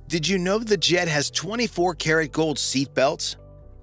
Did you know the jet has 24-karat gold seat belts?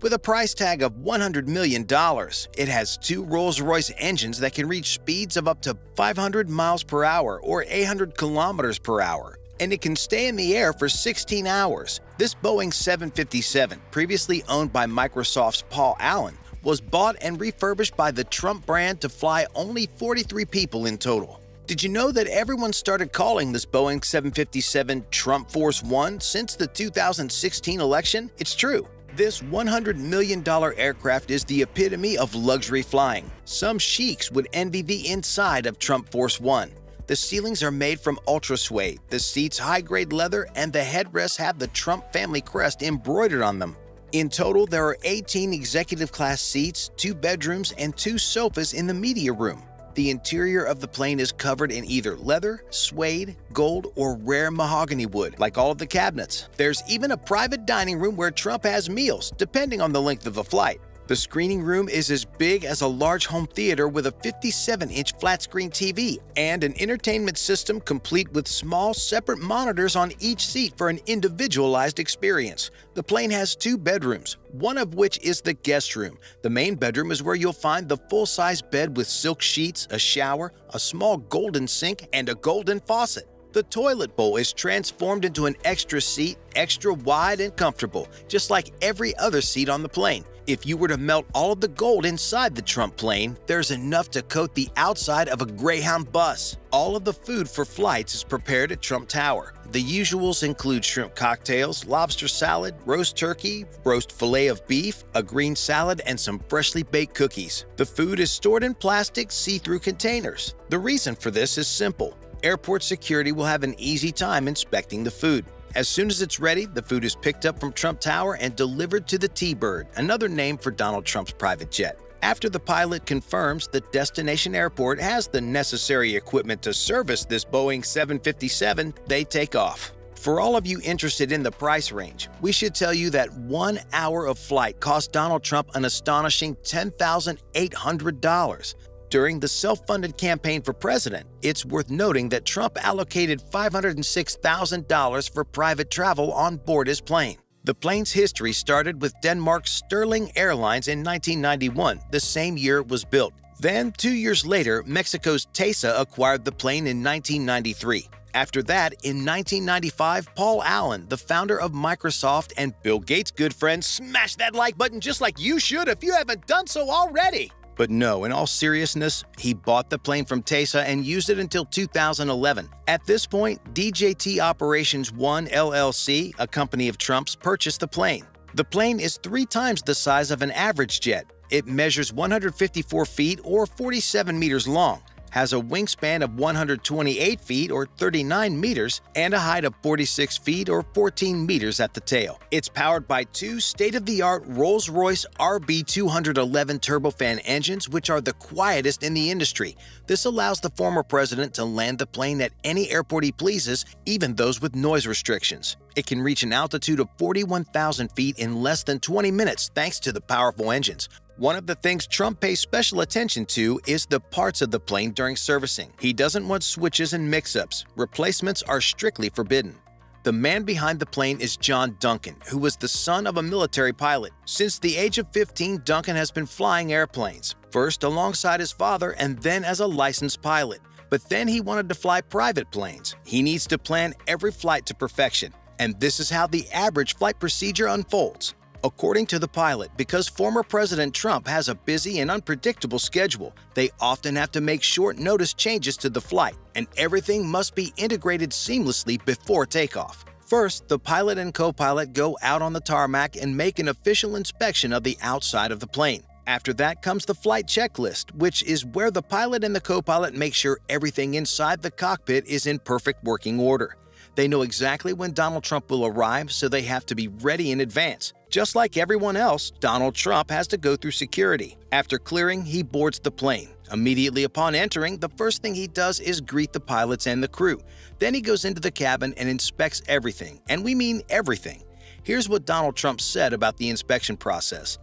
With a price tag of $100 million, it has two Rolls-Royce engines that can reach speeds of up to 500 miles per hour or 800 kilometers per hour, and it can stay in the air for 16 hours. This Boeing 757, previously owned by Microsoft's Paul Allen, was bought and refurbished by the Trump brand to fly only 43 people in total. Did you know that everyone started calling this Boeing 757 Trump Force One since the 2016 election? It's true. This $100 million aircraft is the epitome of luxury flying. Some sheiks would envy the inside of Trump Force One. The ceilings are made from ultra suede, the seats high-grade leather, and the headrests have the Trump family crest embroidered on them. In total, there are 18 executive-class seats, 2 bedrooms, and 2 sofas in the media room. The interior of the plane is covered in either leather, suede, gold, or rare mahogany wood, like all of the cabinets. There's even a private dining room where Trump has meals, depending on the length of the flight. The screening room is as big as a large home theater with a 57-inch flat-screen TV and an entertainment system complete with small, separate monitors on each seat for an individualized experience. The plane has 2 bedrooms, one of which is the guest room. The main bedroom is where you'll find the full-size bed with silk sheets, a shower, a small golden sink, and a golden faucet. The toilet bowl is transformed into an extra seat, extra wide and comfortable, just like every other seat on the plane. If you were to melt all of the gold inside the Trump plane, there's enough to coat the outside of a Greyhound bus. All of the food for flights is prepared at Trump Tower. The usuals include shrimp cocktails, lobster salad, roast turkey, roast filet of beef, a green salad, and some freshly baked cookies. The food is stored in plastic, see-through containers. The reason for this is simple. Airport security will have an easy time inspecting the food. As soon as it's ready, the food is picked up from Trump Tower and delivered to the T-Bird, another name for Donald Trump's private jet. After the pilot confirms the destination airport has the necessary equipment to service this Boeing 757, they take off. For all of you interested in the price range, we should tell you that 1 hour of flight cost Donald Trump an astonishing $10,800. During the self-funded campaign for president, it's worth noting that Trump allocated $506,000 for private travel on board his plane. The plane's history started with Denmark's Sterling Airlines in 1991, the same year it was built. Then, 2 years later, Mexico's TESA acquired the plane in 1993. After that, in 1995, Paul Allen, the founder of Microsoft and Bill Gates' good friend, smashed that like button just like you should if you haven't done so already. But no, in all seriousness, he bought the plane from TESA and used it until 2011. At this point, DJT Operations One LLC, a company of Trump's, purchased the plane. The plane is 3 times the size of an average jet. It measures 154 feet or 47 meters long, has a wingspan of 128 feet or 39 meters, and a height of 46 feet or 14 meters at the tail. It's powered by 2 state-of-the-art Rolls-Royce RB211 turbofan engines, which are the quietest in the industry. This allows the former president to land the plane at any airport he pleases, even those with noise restrictions. It can reach an altitude of 41,000 feet in less than 20 minutes thanks to the powerful engines. One of the things Trump pays special attention to is the parts of the plane during servicing. He doesn't want switches and mix-ups. Replacements are strictly forbidden. The man behind the plane is John Duncan, who was the son of a military pilot. Since the age of 15, Duncan has been flying airplanes, first alongside his father and then as a licensed pilot. But then he wanted to fly private planes. He needs to plan every flight to perfection, and this is how the average flight procedure unfolds. According to the pilot, because former President Trump has a busy and unpredictable schedule, they often have to make short-notice changes to the flight, and everything must be integrated seamlessly before takeoff. First, the pilot and co-pilot go out on the tarmac and make an official inspection of the outside of the plane. After that comes the flight checklist, which is where the pilot and the co-pilot make sure everything inside the cockpit is in perfect working order. They know exactly when Donald Trump will arrive, so they have to be ready in advance. Just like everyone else, Donald Trump has to go through security. After clearing, he boards the plane. Immediately upon entering, the first thing he does is greet the pilots and the crew. Then he goes into the cabin and inspects everything, and we mean everything. Here's what Donald Trump said about the inspection process.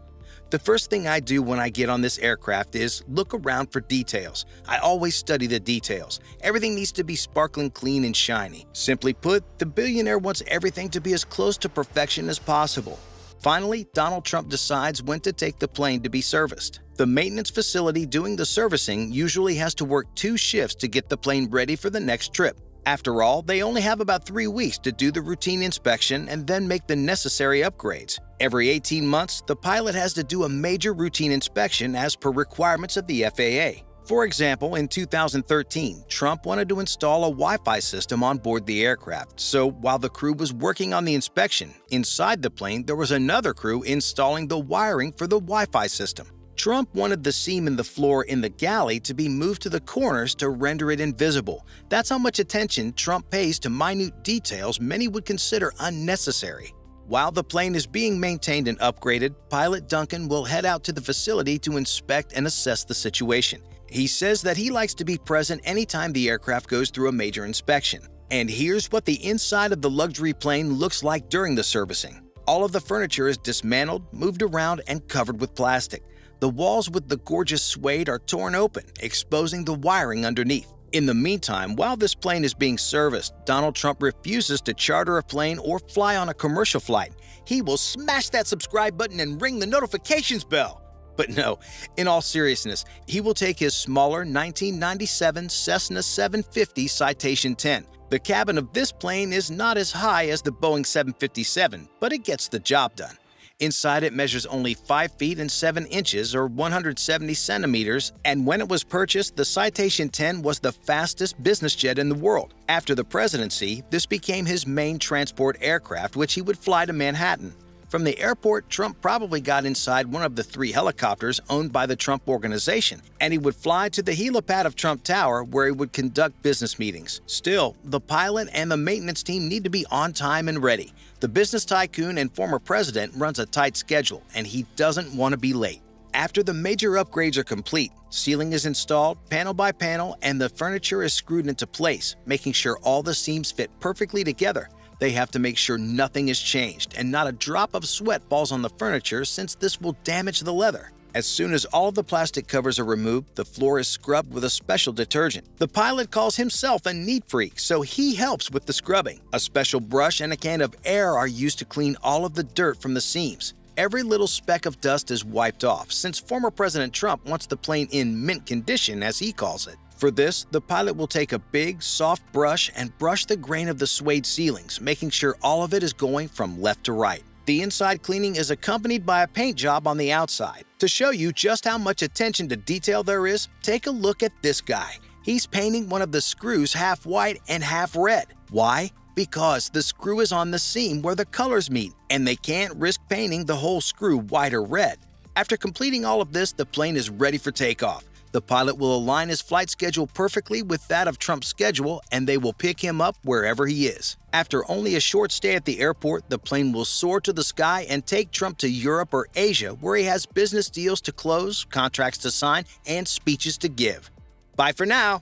The first thing I do when I get on this aircraft is look around for details. I always study the details. Everything needs to be sparkling clean and shiny. Simply put, the billionaire wants everything to be as close to perfection as possible. Finally, Donald Trump decides when to take the plane to be serviced. The maintenance facility doing the servicing usually has to work 2 shifts to get the plane ready for the next trip. After all, they only have about 3 weeks to do the routine inspection and then make the necessary upgrades. Every 18 months, the pilot has to do a major routine inspection as per requirements of the FAA. For example, in 2013, Trump wanted to install a Wi-Fi system on board the aircraft, so while the crew was working on the inspection, inside the plane there was another crew installing the wiring for the Wi-Fi system. Trump wanted the seam in the floor in the galley to be moved to the corners to render it invisible. That's how much attention Trump pays to minute details many would consider unnecessary. While the plane is being maintained and upgraded, Pilot Duncan will head out to the facility to inspect and assess the situation. He says that he likes to be present anytime the aircraft goes through a major inspection. And here's what the inside of the luxury plane looks like during the servicing. All of the furniture is dismantled, moved around, and covered with plastic. The walls with the gorgeous suede are torn open, exposing the wiring underneath. In the meantime, while this plane is being serviced, Donald Trump refuses to charter a plane or fly on a commercial flight. He will smash that subscribe button and ring the notifications bell. But no, in all seriousness, he will take his smaller 1997 Cessna 750 Citation 10. The cabin of this plane is not as high as the Boeing 757, but it gets the job done. Inside, it measures only 5 feet and 7 inches, or 170 centimeters, and when it was purchased, the Citation 10 was the fastest business jet in the world. After the presidency, this became his main transport aircraft, which he would fly to Manhattan. From the airport, Trump probably got inside one of the 3 helicopters owned by the Trump Organization, and he would fly to the helipad of Trump Tower where he would conduct business meetings. Still, the pilot and the maintenance team need to be on time and ready. The business tycoon and former president runs a tight schedule, and he doesn't want to be late. After the major upgrades are complete, ceiling is installed panel by panel and the furniture is screwed into place, making sure all the seams fit perfectly together. They have to make sure nothing is changed and not a drop of sweat falls on the furniture since this will damage the leather. As soon as all of the plastic covers are removed, the floor is scrubbed with a special detergent. The pilot calls himself a neat freak, so he helps with the scrubbing. A special brush and a can of air are used to clean all of the dirt from the seams. Every little speck of dust is wiped off, since former President Trump wants the plane in mint condition, as he calls it. For this, the pilot will take a big, soft brush and brush the grain of the suede ceilings, making sure all of it is going from left to right. The inside cleaning is accompanied by a paint job on the outside. To show you just how much attention to detail there is, take a look at this guy. He's painting one of the screws half white and half red. Why? Because the screw is on the seam where the colors meet, and they can't risk painting the whole screw white or red. After completing all of this, the plane is ready for takeoff. The pilot will align his flight schedule perfectly with that of Trump's schedule, and they will pick him up wherever he is. After only a short stay at the airport, the plane will soar to the sky and take Trump to Europe or Asia, where he has business deals to close, contracts to sign, and speeches to give. Bye for now.